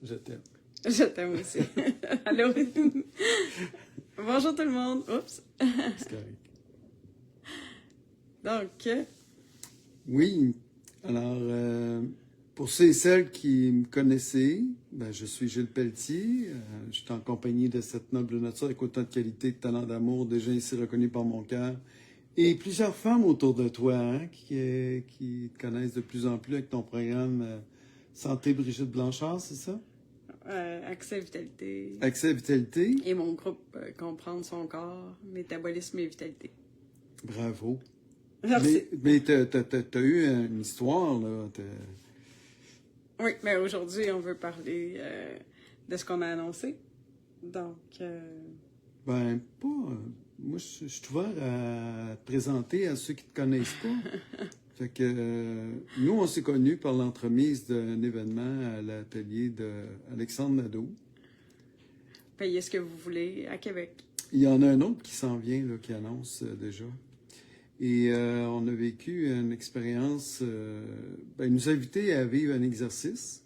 Je t'aime. Je t'aime aussi. Allô? Bonjour tout le monde. Oups. C'est correct. Donc, Oui, alors, pour ceux et celles qui me connaissaient, ben, je suis Gilles Pelletier. Je suis en compagnie de cette noble nature avec autant de qualité, de talent, d'amour, déjà ici reconnu par mon cœur. Et plusieurs femmes autour de toi hein, qui te connaissent de plus en plus avec ton programme Santé Brigitte Blanchard, c'est ça? accès vitalité. Accès à vitalité. Et mon groupe Comprendre son corps, métabolisme et vitalité. Bravo. Merci. Mais t'as eu une histoire, là. Oui, mais aujourd'hui, on veut parler de ce qu'on a annoncé. Donc, Ben, pas. Moi, je suis ouvert à te présenter à ceux qui te connaissent pas. Fait que nous, on s'est connus par l'entremise d'un événement à l'atelier d'Alexandre Nadeau. payez ce que vous voulez à Québec. Il y en a un autre qui s'en vient, là, qui annonce déjà. Et on a vécu une expérience. Il nous a invités à vivre un exercice.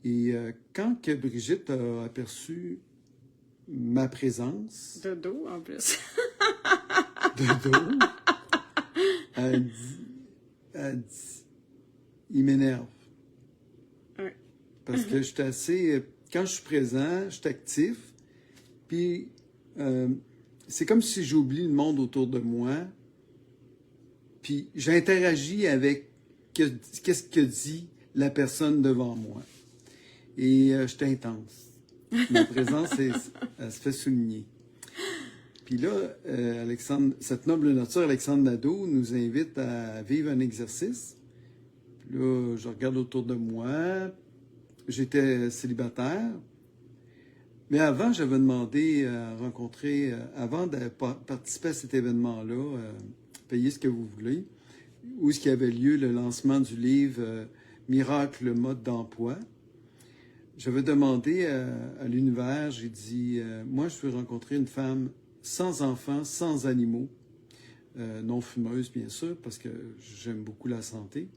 Et quand que Brigitte a aperçu ma présence. De dos, en plus. De dos. Elle dit, il m'énerve. Oui. Parce que je suis assez. Quand je suis présent, je suis actif. Puis, c'est comme si j'oublie le monde autour de moi. Puis, j'interagis avec qu'est-ce que dit la personne devant moi. Et je suis intense. Ma présence, elle se fait souligner. Puis là, cette noble nature, Alexandre Nadeau, nous invite à vivre un exercice. Puis là, je regarde autour de moi. J'étais célibataire. Mais avant, j'avais demandé à rencontrer, avant de participer à cet événement-là, payez ce que vous voulez, où est-ce qu'il y avait lieu le lancement du livre Miracle, le mode d'emploi. J'avais demandé à l'univers, j'ai dit, moi, je veux rencontrer une femme sans enfants, sans animaux, non fumeuse, bien sûr, parce que j'aime beaucoup la santé.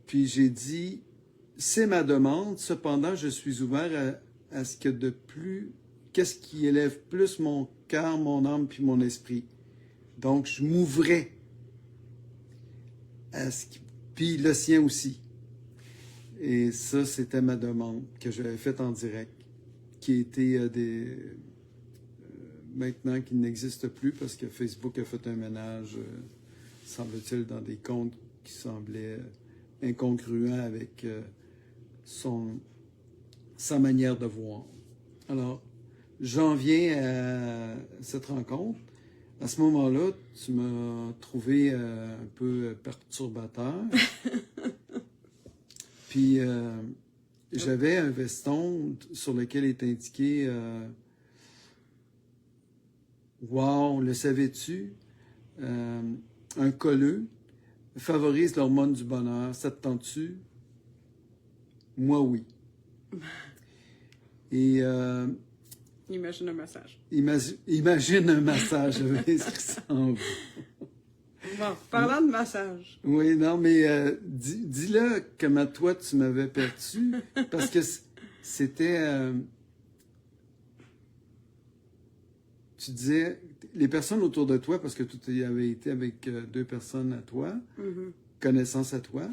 Puis j'ai dit, c'est ma demande, cependant, je suis ouvert à ce que de plus, qu'est-ce qui élève plus mon cœur, mon âme, puis mon esprit. Donc, je m'ouvrais à ce qui, puis le sien aussi. Et ça, c'était ma demande que j'avais faite en direct, qui était maintenant qui n'existe plus parce que Facebook a fait un ménage, semble-t-il, dans des comptes qui semblaient incongruents avec sa manière de voir. Alors, j'en viens à cette rencontre. À ce moment-là, tu m'as trouvé un peu perturbateur. Puis, j'avais un veston sur lequel est indiqué wow, le savais-tu? Un colleux favorise l'hormone du bonheur. Ça te tente-tu? Moi, oui. Et Imagine un massage. Imagine un massage. J'avais inscrit ça en bas. Bon, parlant de massage. Oui, non, mais dis-le comment toi tu m'avais perçu, parce que c'était... tu disais, les personnes autour de toi, parce que tu avais été avec deux personnes à toi, connaissance à toi,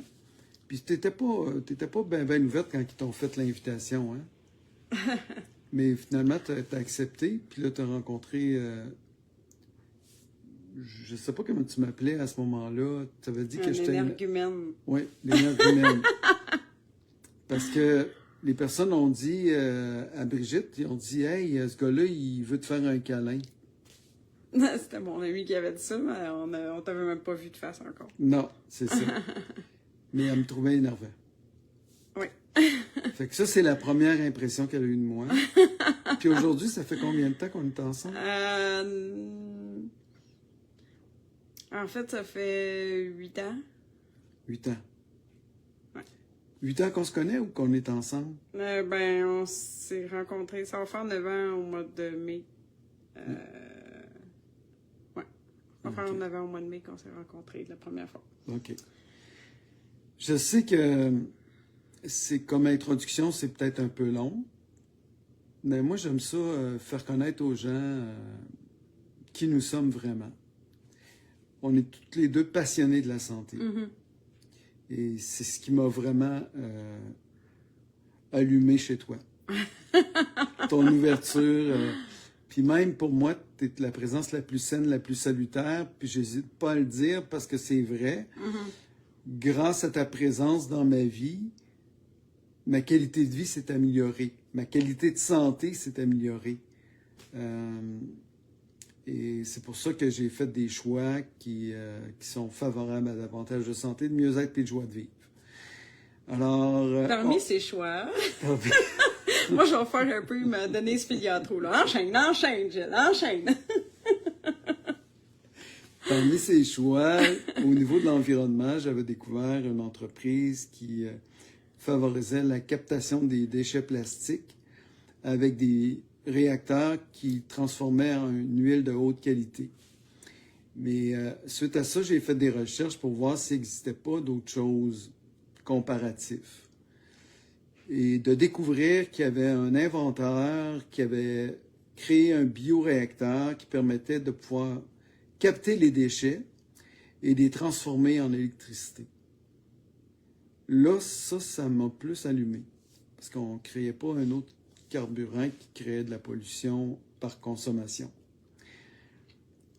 puis t'étais pas bien ouverte quand ils t'ont fait l'invitation, hein? Mais finalement, t'as accepté, puis là, t'as rencontré... je sais pas comment tu m'appelais à ce moment-là. Tu avais dit que j'étais... L'énergumène. Oui, l'énergumène. Parce que les personnes ont dit à Brigitte, ils ont dit « Hey, ce gars-là, il veut te faire un câlin. » C'était mon ami qui avait dit ça, mais on t'avait même pas vu de face encore. Non, c'est ça. Mais elle me trouvait énervant. Oui. Fait que ça, c'est la première impression qu'elle a eue de moi. Puis aujourd'hui, ça fait combien de temps qu'on est ensemble? En fait, ça fait 8 ans. 8 ans. Ouais. 8 ans qu'on se connaît ou qu'on est ensemble? On s'est rencontrés, ça va faire 9 ans au mois de mai. Ouais. Ça va faire 9 ans au mois de mai qu'on s'est rencontrés la première fois. OK. Je sais que c'est comme introduction, c'est peut-être un peu long, mais moi j'aime ça, faire connaître aux gens qui nous sommes vraiment. On est toutes les deux passionnés de la santé. Mm-hmm. Et c'est ce qui m'a vraiment allumé chez toi. Ton ouverture. Puis même pour moi, tu es la présence la plus saine, la plus salutaire. Puis j'hésite pas à le dire parce que c'est vrai. Mm-hmm. Grâce à ta présence dans ma vie, ma qualité de vie s'est améliorée. Ma qualité de santé s'est améliorée. Et c'est pour ça que j'ai fait des choix qui sont favorables à davantage de santé, de mieux-être et de joie de vivre. Alors... Parmi ces choix, moi, je vais faire un peu ma Denise Filiatro, là. Enchaîne, Gilles, enchaîne! Parmi ces choix, au niveau de l'environnement, j'avais découvert une entreprise qui favorisait la captation des déchets plastiques avec des réacteurs qui transformaient en une huile de haute qualité. Mais suite à ça, j'ai fait des recherches pour voir s'il n'existait pas d'autres choses comparatives. Et de découvrir qu'il y avait un inventeur qui avait créé un bioréacteur qui permettait de pouvoir capter les déchets et les transformer en électricité. Là, ça m'a plus allumé. Parce qu'on ne créait pas un autre carburant qui créait de la pollution par consommation.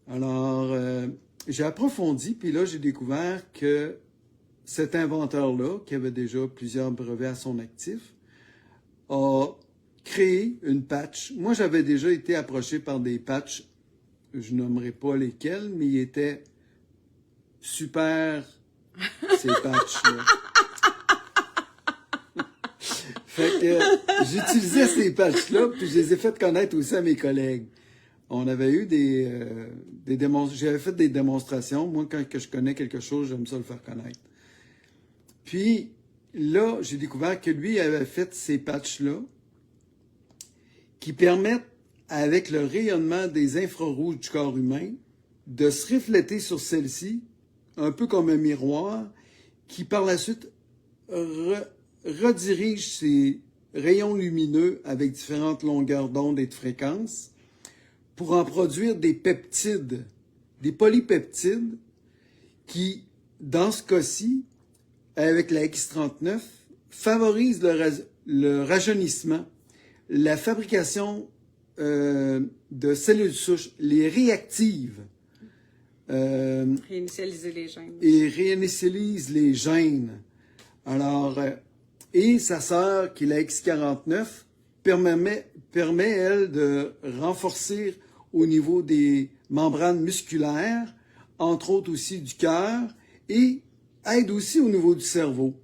Alors, j'ai approfondi, puis là, j'ai découvert que cet inventeur-là, qui avait déjà plusieurs brevets à son actif, a créé une patch. Moi, j'avais déjà été approché par des patchs, je nommerai pas lesquels, mais ils étaient super, ces patchs-là. Fait que j'utilisais ces patchs-là, puis je les ai fait connaître aussi à mes collègues. On avait eu j'avais fait des démonstrations. Moi, quand je connais quelque chose, j'aime ça le faire connaître. Puis là, j'ai découvert que lui avait fait ces patchs-là qui permettent, avec le rayonnement des infrarouges du corps humain, de se refléter sur celle-ci, un peu comme un miroir, qui par la suite redirige ces rayons lumineux avec différentes longueurs d'onde et de fréquences pour en produire des peptides, des polypeptides qui, dans ce cas-ci, avec la X39, favorisent le rajeunissement, la fabrication de cellules souches, les réactive. Réinitialiser les gènes. Et réinitialise les gènes. Alors, et sa sœur, qui est la X49, permet, elle, de renforcer au niveau des membranes musculaires, entre autres aussi du cœur, et aide aussi au niveau du cerveau.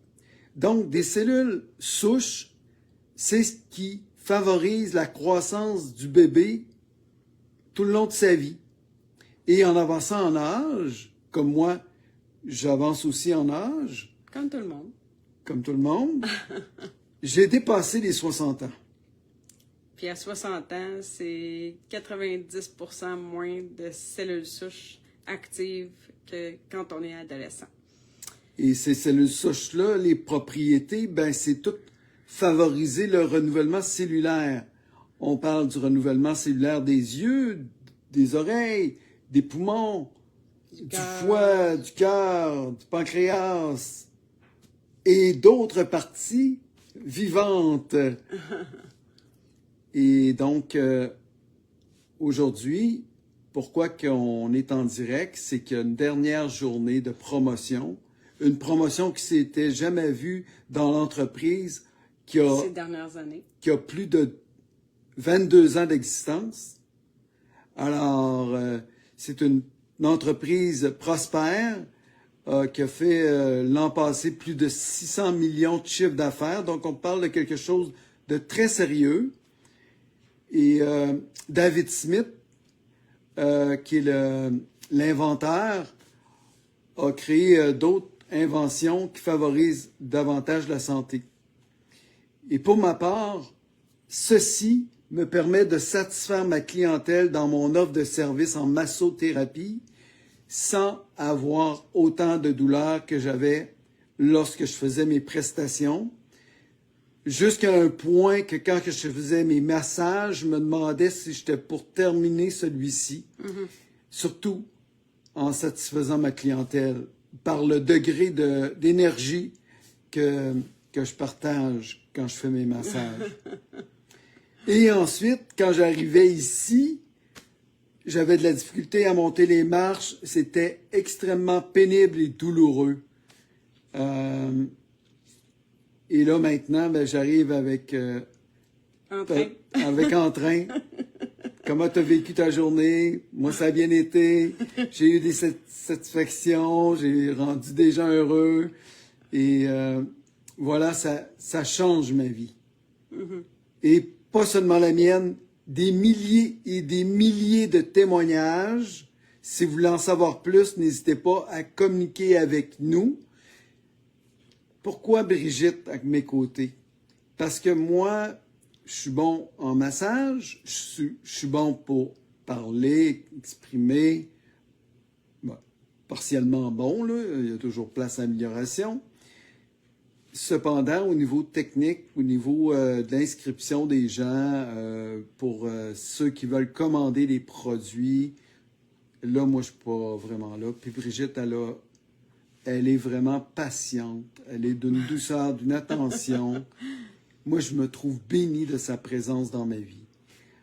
Donc, des cellules souches, c'est ce qui favorise la croissance du bébé tout le long de sa vie. Et en avançant en âge, comme moi, j'avance aussi en âge. Comme tout le monde. Comme tout le monde. J'ai dépassé les 60 ans. Puis à 60 ans, c'est 90% moins de cellules souches actives que quand on est adolescent. Et ces cellules souches-là, les propriétés, c'est tout favoriser le renouvellement cellulaire. On parle du renouvellement cellulaire des yeux, des oreilles, des poumons, du foie, du cœur, du pancréas et d'autres parties vivantes. Et donc, aujourd'hui, pourquoi qu'on est en direct, c'est qu'il y a une dernière journée de promotion, une promotion qui s'était jamais vue dans l'entreprise ces dernières années, qui a plus de 22 ans d'existence. Alors, c'est une entreprise prospère qui a fait l'an passé plus de 600 millions de chiffres d'affaires. Donc, on parle de quelque chose de très sérieux. Et David Smith, qui est l'inventeur, a créé d'autres inventions qui favorisent davantage la santé. Et pour ma part, ceci me permet de satisfaire ma clientèle dans mon offre de service en massothérapie sans avoir autant de douleurs que j'avais lorsque je faisais mes prestations, jusqu'à un point que quand je faisais mes massages, je me demandais si j'étais pour terminer celui-ci, surtout en satisfaisant ma clientèle, par le degré d'énergie que je partage quand je fais mes massages. Et ensuite, quand j'arrivais ici, j'avais de la difficulté à monter les marches. C'était extrêmement pénible et douloureux. Et là, maintenant, ben, j'arrive avec... Entrain. Avec entrain. Comment tu as vécu ta journée? Moi, ça a bien été. J'ai eu des satisfactions. J'ai rendu des gens heureux. Et voilà, ça change ma vie. Et pas seulement la mienne, des milliers et des milliers de témoignages. Si vous voulez en savoir plus, n'hésitez pas à communiquer avec nous. Pourquoi Brigitte à mes côtés? Parce que moi, je suis bon en massage, je suis bon pour parler, exprimer, partiellement bon, là, il y a toujours place à amélioration. Cependant, au niveau technique, au niveau de l'inscription des gens, pour ceux qui veulent commander des produits, là, moi, je ne suis pas vraiment là. Puis Brigitte, elle est vraiment patiente. Elle est d'une douceur, d'une attention. Moi, je me trouve béni de sa présence dans ma vie.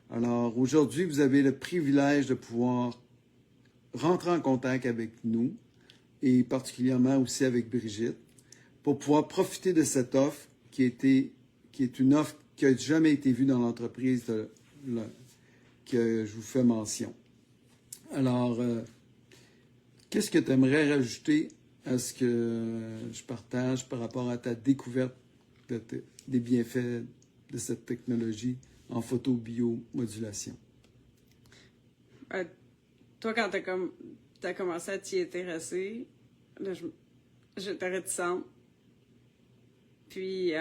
Alors, aujourd'hui, vous avez le privilège de pouvoir rentrer en contact avec nous et particulièrement aussi avec Brigitte pour pouvoir profiter de cette offre qui est une offre qui n'a jamais été vue dans l'entreprise que je vous fais mention. Alors, qu'est-ce que tu aimerais rajouter à ce que je partage par rapport à ta découverte des bienfaits de cette technologie en photobiomodulation? Toi, quand t'as commencé à t'y intéresser, là, j'étais réticente. Puis,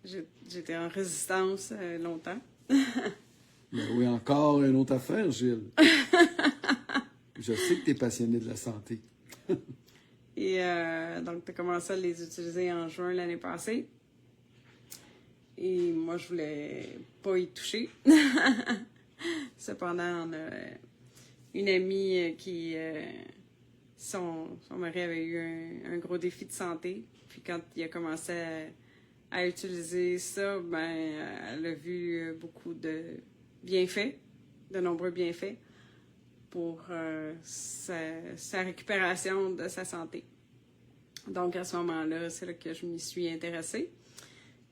j'étais en résistance longtemps. Ben oui, encore une autre affaire, Gilles. Je sais que tu es passionné de la santé. Et donc, tu as commencé à les utiliser en juin l'année passée. Et moi, je voulais pas y toucher. Cependant, on a une amie qui... son mari avait eu un gros défi de santé. Puis quand il a commencé à utiliser ça, ben, elle a vu beaucoup de bienfaits, de nombreux bienfaits pour sa récupération de sa santé. Donc, à ce moment-là, c'est là que je m'y suis intéressée.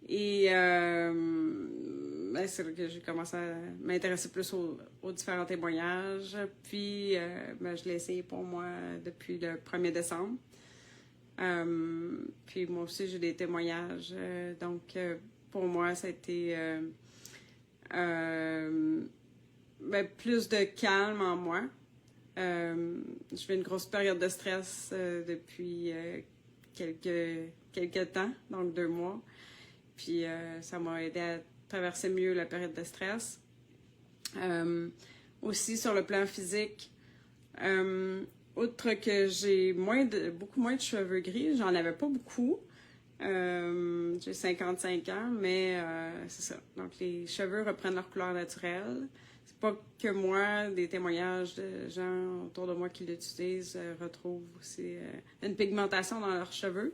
Et ben, c'est là que j'ai commencé à m'intéresser plus aux différents témoignages. Puis, ben, je l'ai essayé pour moi depuis le 1er décembre. Puis, moi aussi, j'ai des témoignages. Donc, pour moi, ça a été ben, plus de calme en moi. Je fais une grosse période de stress depuis quelques temps, donc 2 mois. Puis ça m'a aidé à traverser mieux la période de stress. Aussi sur le plan physique, outre que j'ai beaucoup moins de cheveux gris, j'en avais pas beaucoup. J'ai 55 ans, mais c'est ça. Donc les cheveux reprennent leur couleur naturelle. C'est pas que moi, des témoignages de gens autour de moi qui l'utilisent retrouvent aussi une pigmentation dans leurs cheveux.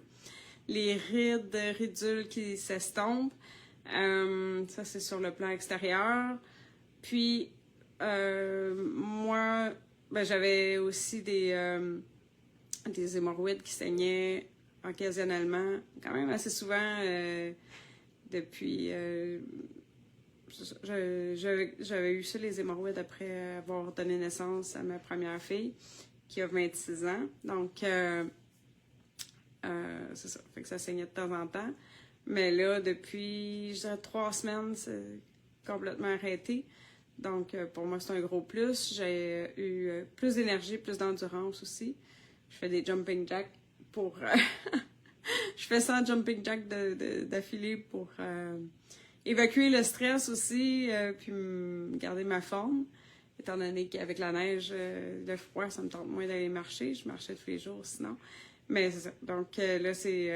Les ridules qui s'estompent, ça c'est sur le plan extérieur. Puis moi, ben, j'avais aussi des hémorroïdes qui saignaient occasionnellement, quand même assez souvent depuis... j'avais eu ça, les hémorroïdes, après avoir donné naissance à ma première fille, qui a 26 ans. Donc, c'est ça. Fait que ça saignait de temps en temps. Mais là, depuis, je dirais, 3 semaines, c'est complètement arrêté. Donc, pour moi, c'est un gros plus. J'ai eu plus d'énergie, plus d'endurance aussi. Je fais des jumping jacks pour... je fais 100 jumping jacks d'affilée pour évacuer le stress aussi, puis garder ma forme. Étant donné qu'avec la neige, le froid, ça me tente moins d'aller marcher. Je marchais tous les jours sinon. Mais c'est ça. Donc là, j'ai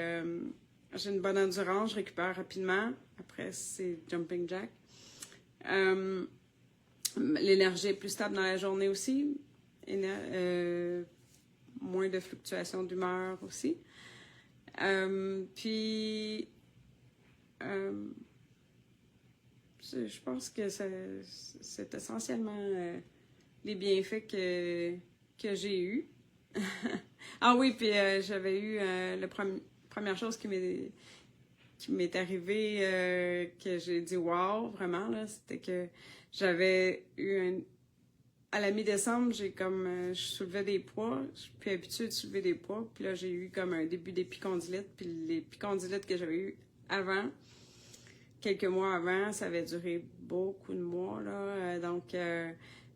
une bonne endurance, je récupère rapidement. Après, c'est jumping jack. L'énergie est plus stable dans la journée aussi. Moins de fluctuations d'humeur aussi. Puis, je pense que c'est essentiellement les bienfaits que j'ai eus. Ah oui, puis j'avais eu la première chose qui m'est arrivée, que j'ai dit wow, vraiment, là, c'était que j'avais eu à la mi-décembre, je soulevais des poids, je suis plus habituée de soulever des poids, puis là, j'ai eu comme un début d'épicondylite, puis l'épicondylite que j'avais eu avant, quelques mois avant, ça avait duré beaucoup de mois, là, donc,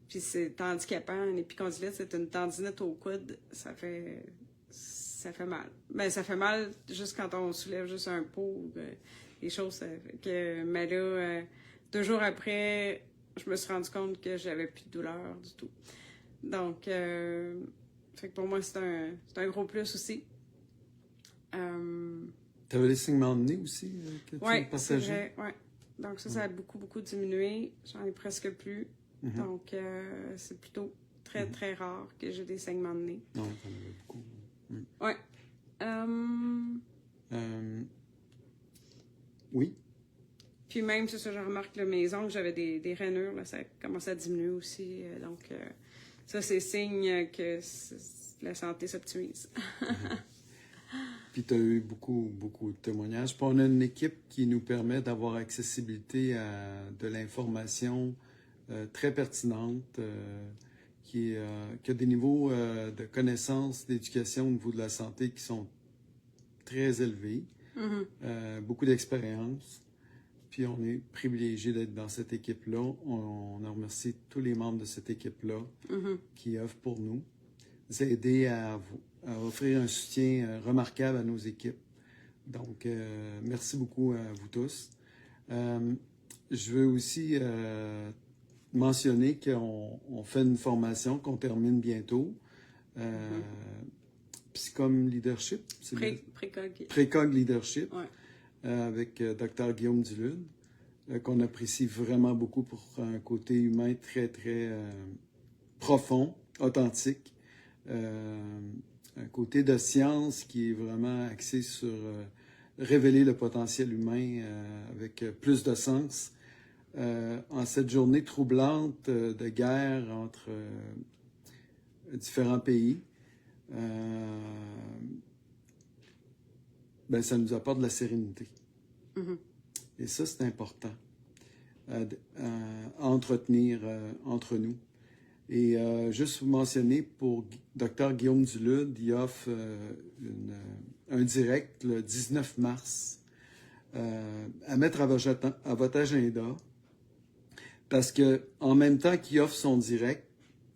puis c'est handicapant, une épicondylite, c'est une tendinite au coude, ça fait mal. Ben, ça fait mal juste quand on soulève juste un pot, des choses, mais là, 2 jours après, je me suis rendu compte que j'avais plus de douleur du tout. Donc, fait que pour moi, c'est un gros plus aussi. T'avais les saignements de nez aussi que tu Ouais, c'est partageais? vrai, ouais. Donc ça a beaucoup, beaucoup diminué. J'en ai presque plus. Donc, c'est plutôt très, très rare que j'ai des saignements de nez. Non, t'en avais beaucoup. Ouais. Oui. Puis même, c'est ça, je remarque, là, mes ongles, j'avais des rainures, là, ça commence à diminuer aussi. Donc, ça, c'est signe que la santé s'optimise. Puis tu as eu beaucoup, beaucoup de témoignages. Puis on a une équipe qui nous permet d'avoir accessibilité à de l'information très pertinente, qui a des niveaux de connaissances, d'éducation au niveau de la santé qui sont très élevés, beaucoup d'expérience. Puis on est privilégié d'être dans cette équipe-là. On en remercie tous les membres de cette équipe-là qui œuvrent pour nous aider à offrir un soutien remarquable à nos équipes. Donc, merci beaucoup à vous tous. Je veux aussi mentionner qu'on fait une formation qu'on termine bientôt. Psychom Leadership. Précog Leadership. Ouais. Avec Dr. Guillaume Dulude, qu'on apprécie vraiment beaucoup pour un côté humain très, très profond, authentique. Un côté de science qui est vraiment axé sur révéler le potentiel humain avec plus de sens. En cette journée troublante de guerre entre différents pays, ben, ça nous apporte de la sérénité. Et ça, c'est important à entretenir entre nous. Et juste vous mentionner, pour Dr. Guillaume Dulude, il offre un direct le 19 mars à mettre à votre agenda, parce que en même temps qu'il offre son direct,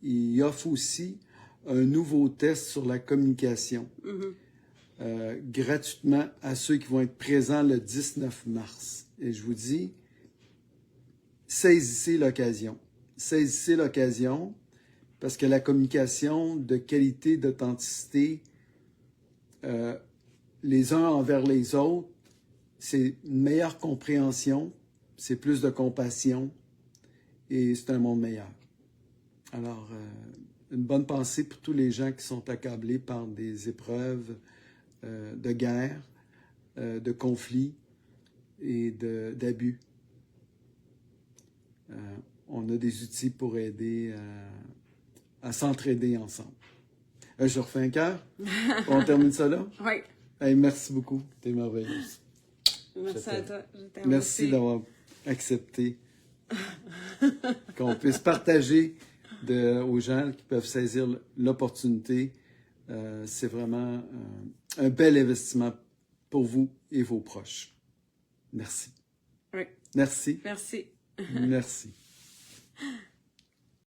il offre aussi un nouveau test sur la communication. Gratuitement à ceux qui vont être présents le 19 mars. Et je vous dis, saisissez l'occasion. Saisissez l'occasion parce que la communication de qualité, d'authenticité, les uns envers les autres, c'est une meilleure compréhension, c'est plus de compassion et c'est un monde meilleur. Alors, une bonne pensée pour tous les gens qui sont accablés par des épreuves de guerre, de conflits et d'abus. On a des outils pour aider à s'entraider ensemble. Je refais un cœur. On termine ça là? Oui. Hey, merci beaucoup. T'es merveilleuse. Merci à toi. Merci d'avoir accepté qu'on puisse partager aux gens qui peuvent saisir l'opportunité. C'est vraiment un bel investissement pour vous et vos proches. Merci. Oui. Merci. Merci. Merci.